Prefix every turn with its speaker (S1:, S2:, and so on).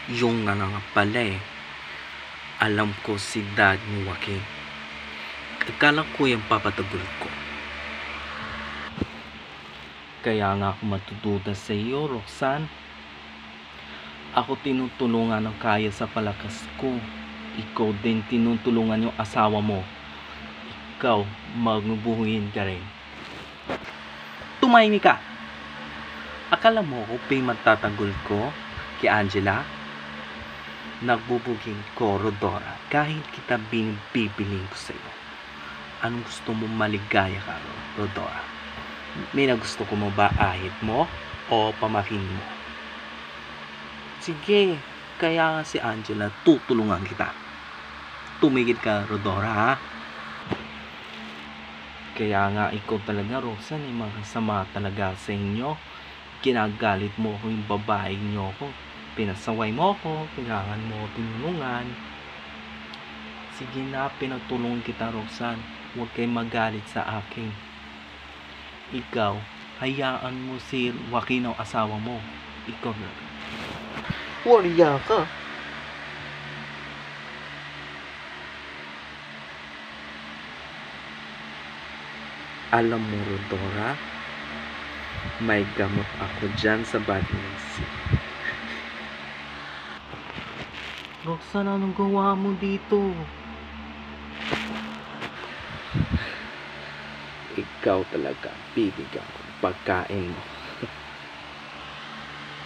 S1: Yung nga nga pala eh. Alam ko si dad ni Joaquin. Akala ko yung papatagol ko. Kaya nga ako matutuda sa iyo, Roxanne. Ako tinutulungan ng kaya sa palakas ko. Ikaw din tinutulungan yung asawa mo. Ikaw, magbubuhin ka rin. Tumahimik ka! Akala mo ko magtatagol ko kay Angela? Nagbubugin ko, Rodora, kahit kita binibibiling ko sa iyo. Anong gusto mo maligaya ka, Rodora? May nagusto ko mo ba ahit mo o pamakin mo? Sige, kaya nga si Angela, tutulungan kita. Tumigil ka, Rodora, ha? Kaya nga ikaw talaga, Roxanne, masama talaga sa inyo. Kinagalit mo ako yung babae niyo ko. Pinasaway mo ako, kailangan mo tinulungan. Sige na, pinagtulungan kita, Roxanne. Huwag kayong magalit sa akin. Ikaw, hayaan mo si Joaquin ang asawa mo. Ikaw na. Wariya ka. Alam mo, Rodora, may gamot ako dyan sa vitamin C. Roxanne, anong gawa mo dito? Ikaw talaga, bibigyan ko ng pagkain mo.